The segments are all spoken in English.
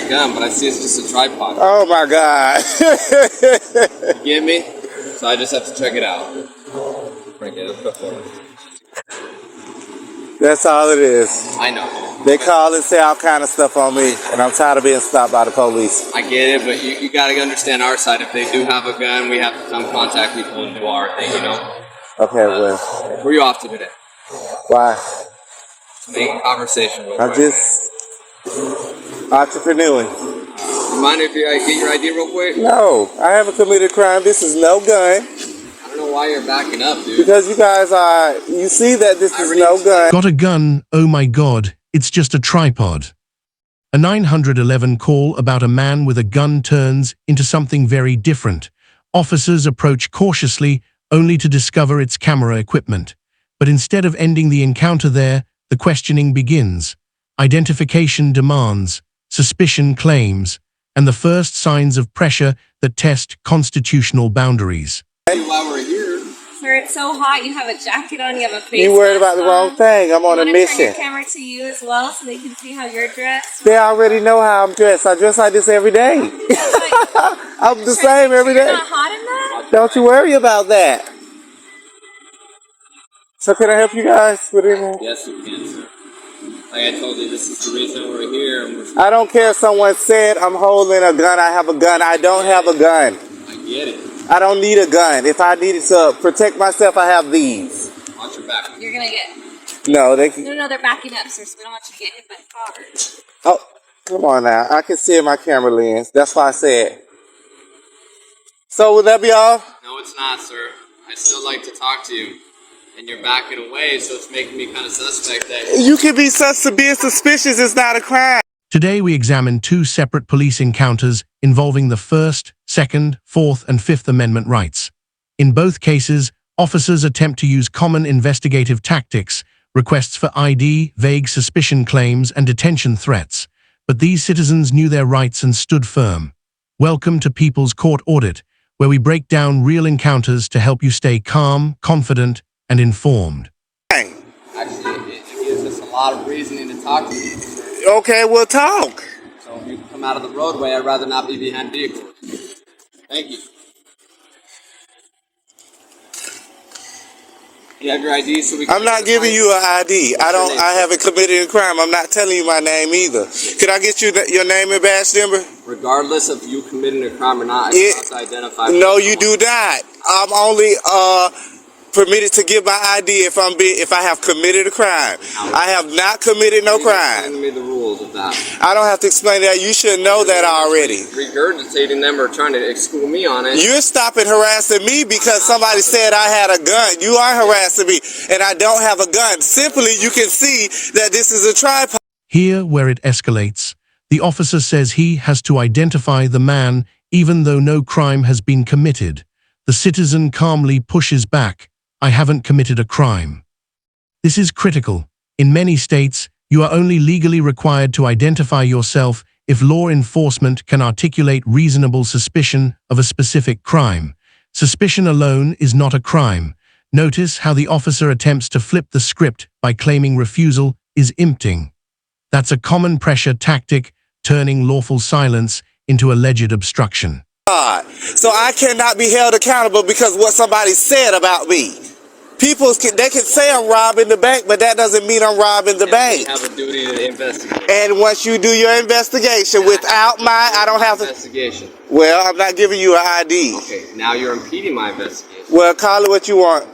a gun, but I see it's just a tripod. Oh my God. You get me? So I just have to check it out. Bring it up for me. That's all it is. I know. They call and say all kind of stuff on me, and I'm tired of being stopped by the police. I get it, but you got to understand our side. If they do have a gun, we have to come contact people and do our thing, you know? Okay, well. Where are you off to today? Why? Making conversation. I'm just entrepreneuring. You mind if I get your ID real quick? No, I haven't committed a crime. This is no gun. I don't know why you're backing up, dude. Because you guys you see that this is no gun. Got a gun, oh my God, it's just a tripod. A 911 call about a man with a gun turns into something very different. Officers approach cautiously, only to discover its camera equipment. But instead of ending the encounter there, the questioning begins. Identification demands, suspicion claims, and the first signs of pressure that test constitutional boundaries. While we're here, Sir, it's so hot. You have a jacket on. You have a face You worried mask about the on. wrong thing. I'm on a Turn mission. your camera to you as well, so they can see how you're dressed. They already know how I'm dressed. I dress like this every day. I'm the same every You're day. not hot in that? Don't you worry about that. So can I help you guys with anything? yes, you can, sir. Like I told you, this is the reason we're here. And I don't care if someone said I'm holding a gun. I have a gun. I don't have a gun. I get it. I don't need a gun. If I needed to protect myself, I have these. Watch your back. You're gonna get. No, they can. No, they're backing up, sir. So we don't want you to get hit by cars. Oh, come on now. I can see in my camera lens. That's why I said. So would that be all? No, it's not, sir. I'd still like to talk to you. And you're backing away, so it's making me kind of suspect that... You can be being suspicious. It's not a crime. Today we examine two separate police encounters involving the First, Second, Fourth, and Fifth Amendment rights. In both cases, officers attempt to use common investigative tactics, requests for ID, vague suspicion claims, and detention threats. But these citizens knew their rights and stood firm. Welcome to People's Court Audit, where we break down real encounters to help you stay calm, confident, and informed. Actually, it gives us a lot of reasoning to talk to you. Okay, we'll talk. So if you come out of the roadway, I'd rather not be behind vehicles. Thank you. You have your ID, so we can... I'm not giving you an ID. I haven't committed a crime. I'm not telling you my name either. Could I get you your name and badge number? Regardless of you committing a crime or not, I have to identify... No, you do not. I'm only permitted to give my ID if I have committed a crime. I have not committed no crime. Explain to me the rules of that. I don't have to explain that. You should know that already. Regurgitating them or trying to school me on it. You're stopping harassing me because somebody said I had a gun. You are harassing me, and I don't have a gun. Simply, you can see that this is a tripod. Here, where it escalates, the officer says he has to identify the man even though no crime has been committed. The citizen calmly pushes back. I haven't committed a crime. This is critical. In many states, you are only legally required to identify yourself if law enforcement can articulate reasonable suspicion of a specific crime. Suspicion alone is not a crime. Notice how the officer attempts to flip the script by claiming refusal is emptying. That's a common pressure tactic, turning lawful silence into alleged obstruction. So I cannot be held accountable because what somebody said about me. They can say I'm robbing the bank, but that doesn't mean I'm robbing the bank. You have a duty to investigate. And once you do your investigation without I don't have to... Investigation. Well, I'm not giving you an ID. Okay, now you're impeding my investigation. Well, call it what you want.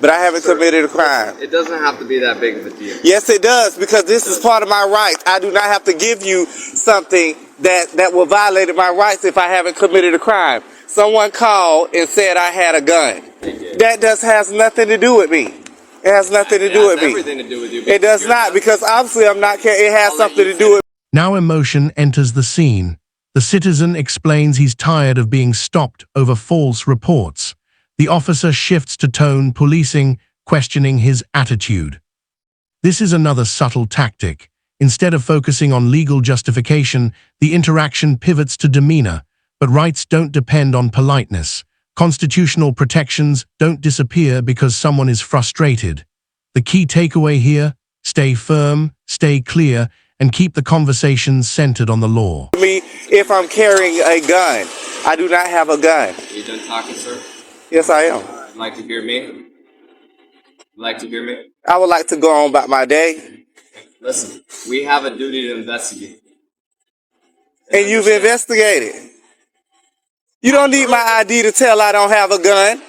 But I haven't committed a crime. It doesn't have to be that big of a deal. Yes, it does, because this is part of my rights. I do not have to give you something that will violate my rights if I haven't committed a crime. Someone called and said I had a gun. That has nothing to do with me. It has nothing to do with me. Everything to do with you. It does not, because obviously I'm not. It has something to do with. Now emotion enters the scene. The citizen explains he's tired of being stopped over false reports. The officer shifts to tone policing, questioning his attitude. This is another subtle tactic. Instead of focusing on legal justification, the interaction pivots to demeanor. But rights don't depend on politeness. Constitutional protections don't disappear because someone is frustrated. The key takeaway here: stay firm, stay clear, and keep the conversations centered on the law. Me, if I'm carrying a gun, I do not have a gun. Are you done talking, sir? Yes, I am. Would you like to hear me? Would you like to hear me? I would like to go on about my day. Listen, we have a duty to investigate. And you've investigated. You don't need my ID to tell I don't have a gun.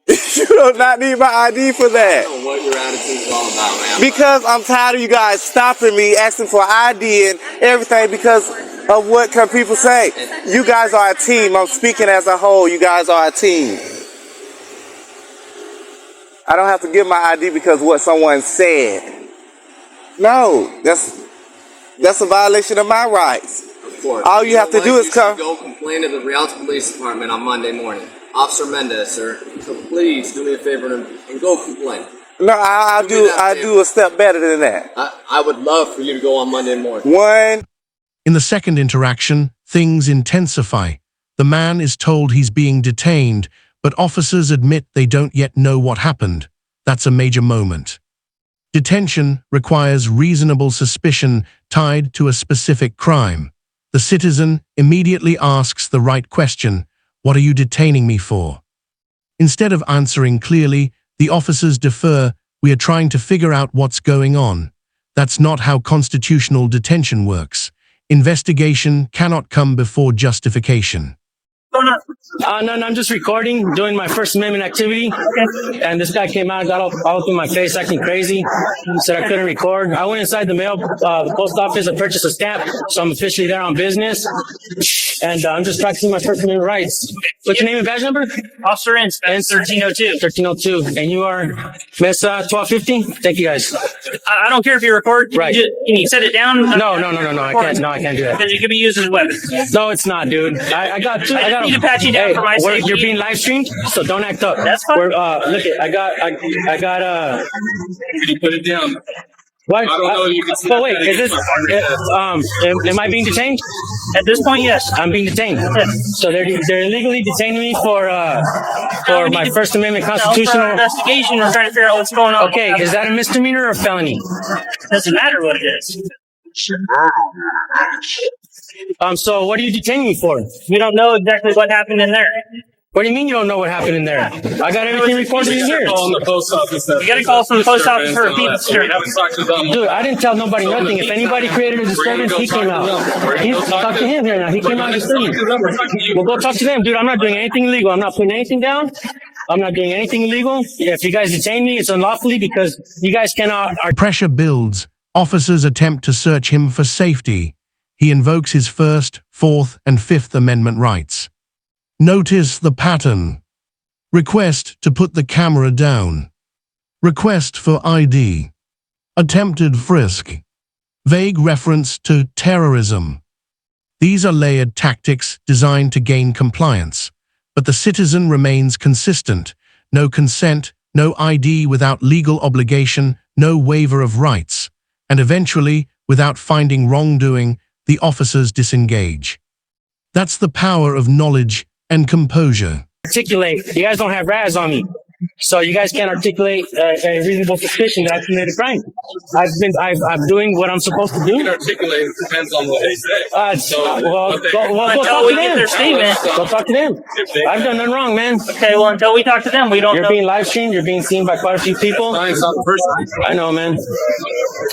You do not need my ID for I that. don't know what your attitude is all about, man. Because I'm tired of you guys stopping me, asking for ID and everything because of what can people say. You guys are a team. I'm speaking as a whole. You guys are a team. I don't have to give my ID because of what someone said. No, that's a violation of my rights. Of course. All you have to do is come. Go complain to the Rialto Police Department on Monday morning. Officer Mendez, sir. So please do me a favor and go complain. No, I do a step better than that. I would love for you to go on Monday morning. One. In the second interaction, things intensify. The man is told he's being detained, but officers admit they don't yet know what happened. That's a major moment. Detention requires reasonable suspicion tied to a specific crime. The citizen immediately asks the right question: "What are you detaining me for?" Instead of answering clearly, the officers defer. "We are trying to figure out what's going on." That's not how constitutional detention works. Investigation cannot come before justification. No, I'm just recording, doing my First Amendment activity. And this guy came out, got all through my face, acting crazy. Said I couldn't record. I went inside the the post office, and purchased a stamp, so I'm officially there on business. And I'm just practicing my First Amendment rights. What's your name and badge number? Officer Ince, 1302. 1302. And you are Miss 1250? Thank you, guys. I don't care if you record. Right. Can you set it down? No, I can't. No, I can't do that. Because it could be used as a weapon. No, it's not, dude. I got two. I got need to pat you down for my safety. You're being live streamed, so don't act up. That's fine. Look it. I got. You put it down. What? I don't know if you can see But that. wait, is this? Am I being detained? At this point, yes. I'm being detained. So they're illegally detaining me for my First Amendment For our constitutional. investigation, we're trying to figure out what's going on. Okay, is that a misdemeanor or a felony? Doesn't matter what it is. So what are you detaining me for? We don't know exactly what happened in there. What do you mean you don't know what happened in there? I got everything recorded in here. Call the post office. You got to call from the post office for a repeat disturbance. Dude, I didn't tell nobody nothing. If anybody created a disturbance, he came out. Talk to him here now. He came out and disturbed you. Well, go talk to them, dude. I'm not doing anything illegal. I'm not putting anything down. I'm not doing anything illegal. If you guys detain me, it's unlawfully because you guys cannot. Pressure builds. Officers attempt to search him for safety. He invokes his First, Fourth, and Fifth Amendment rights. Notice the pattern. Request to put the camera down. Request for ID. Attempted frisk. Vague reference to terrorism. These are layered tactics designed to gain compliance, but the citizen remains consistent. No consent, no ID without legal obligation, no waiver of rights. And eventually, without finding wrongdoing, the officers disengage. That's the power of knowledge and composure. Articulate. You guys don't have RAS on me. So you guys can't articulate a reasonable suspicion that I committed a crime. I'm doing what I'm supposed to do. Articulate depends on what they say. Go Until talk we to get them. their statement. Go talk to them. I've done nothing wrong, man. Okay, well, until we talk to them, we don't You're know. being live streamed. You're being seen by quite a few people. It's not the person. I know, man.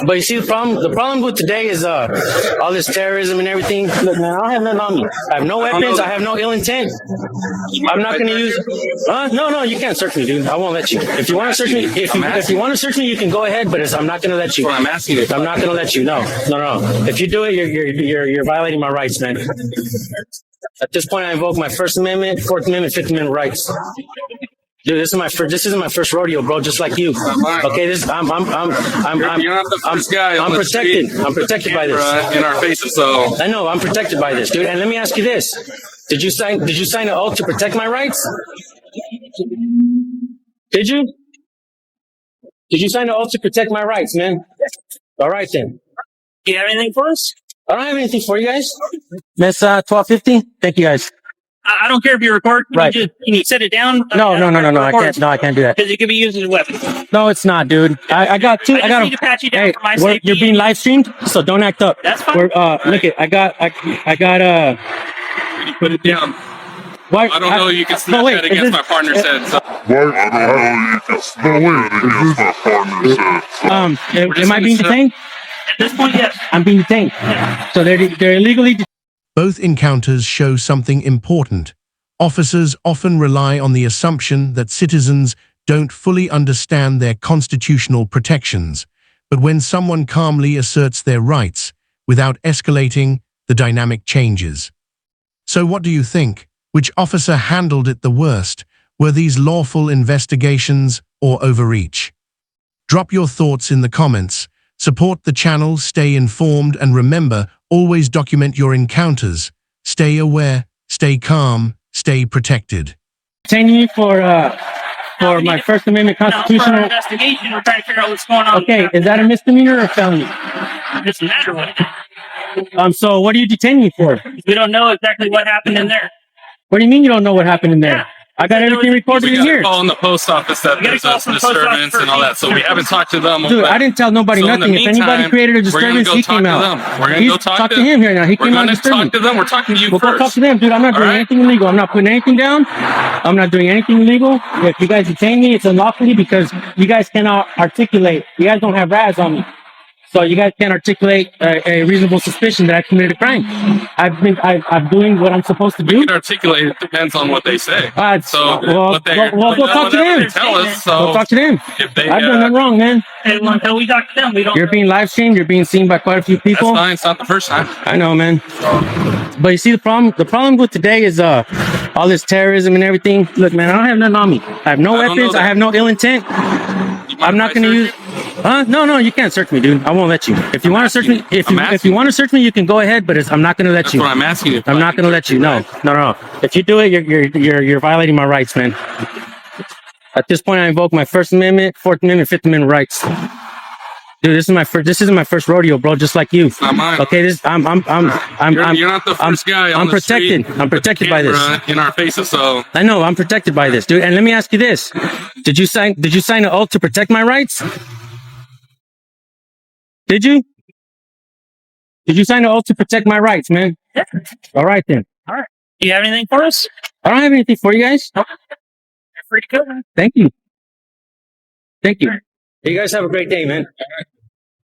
But you see, the problem with today is all this terrorism and everything. Look, man, I don't have nothing on me. I have no weapons. I have no ill intent. I'm not going to use. No, you can't search me, dude. I won't let you. If you want to search me, if you want to search me, you can go ahead. But I'm not going to let you. I'm asking you. I'm not going to let you. No. If you do it, you're violating my rights, man. At this point, I invoke my First Amendment, Fourth Amendment, Fifth Amendment rights. Dude, this isn't my first rodeo, bro. Just like you. Okay, I'm You're not the first guy. I'm protected. I'm protected by this. In our faces, so. I know I'm protected by this, dude. And let me ask you this: Did you sign an oath to protect my rights? Did you? Did you sign an oath to protect my rights, man? All right then. Do you have anything for us? I don't have anything for you guys. Miss 1250. Thank you guys. I don't care if you record. Right. Can you set it down? No. I can't. No, I can't do that. Because it could be used as a weapon. No, it's not, dude. I got two. I just got need to pat you down Hey, for my safety. you're being live streamed, so don't act up. That's fine. Look it. I got. You put it down. Why? I don't know. You can snap no, wait, that is against this- my partner's head. So. Am I being detained? At this point, yes. I'm being detained. So they're illegally. Both encounters show something important. Officers often rely on the assumption that citizens don't fully understand their constitutional protections, but when someone calmly asserts their rights without escalating, the dynamic changes. So what do you think? Which officer handled it the worst? Were these lawful investigations or overreach? Drop your thoughts in the comments. Support the channel, stay informed, and remember, always document your encounters. Stay aware, stay calm, stay protected. Detain you for my First Amendment No, for our constitutional. investigation, we're trying to figure out what's going on. Okay, is that a misdemeanor or a felony? It doesn't matter what it is. So what are you detaining me for? We don't know exactly what happened in there. What do you mean you don't know what happened in there? Yeah. I got everything recorded We in got here. a call in the post office that We got a there's call a from the post office disturbance for and all that. So we haven't talked to them. Dude, I didn't tell nobody So in the nothing. If anybody meantime, created a we're gonna disturbance, go he talk came to out. them. We're gonna He's go talk talk to to him here now. He We're came out gonna disturbing. talk to them. We're talking to you We'll go first. talk to them, dude. I'm not doing All right. anything illegal. I'm not putting anything down. I'm not doing anything illegal. If you guys detain me, it's unlawfully because you guys cannot articulate. You guys don't have RAS on me. So you guys can't articulate a reasonable suspicion that I committed a crime. I'm doing what I'm supposed to We do. can articulate. It depends on what they say. Well, So what they go talk to whatever them. they tell us. Go So talk to them. if they I've done nothing wrong, man. And until we talk to them, we don't You're know. being live streamed. You're being seen by quite a few that's people. fine. It's not the first time. I know, man. But you see, the problem with today is all this terrorism and everything. Look, man, I don't have nothing on me. I have no I don't know weapons. I that. have no ill intent. You mind I'm if not I going to search use. Huh? No, you can't search me, dude. I won't let you. If you want to search me, if I'm you asking. want to search me, you can go ahead. But I'm not going to let That's you. what I'm asking you. I'm not going to let you. No. If you do it, you're violating my rights, man. At this point, I invoke my First Amendment, Fourth Amendment, Fifth Amendment rights. Dude, this isn't my first rodeo, bro. Just like you. not mine. Okay, You're not the first guy on I'm the protected. street I'm with the protected by this. camera in our faces. So I know I'm protected by this, dude. And let me ask you this: Did you sign an oath to protect my rights? Did you? Did you sign an oath to protect my rights, man? Yeah. All right then. Do you have anything for us? I don't have anything for you guys. You're free to go. Thank you. You guys have a great day, man.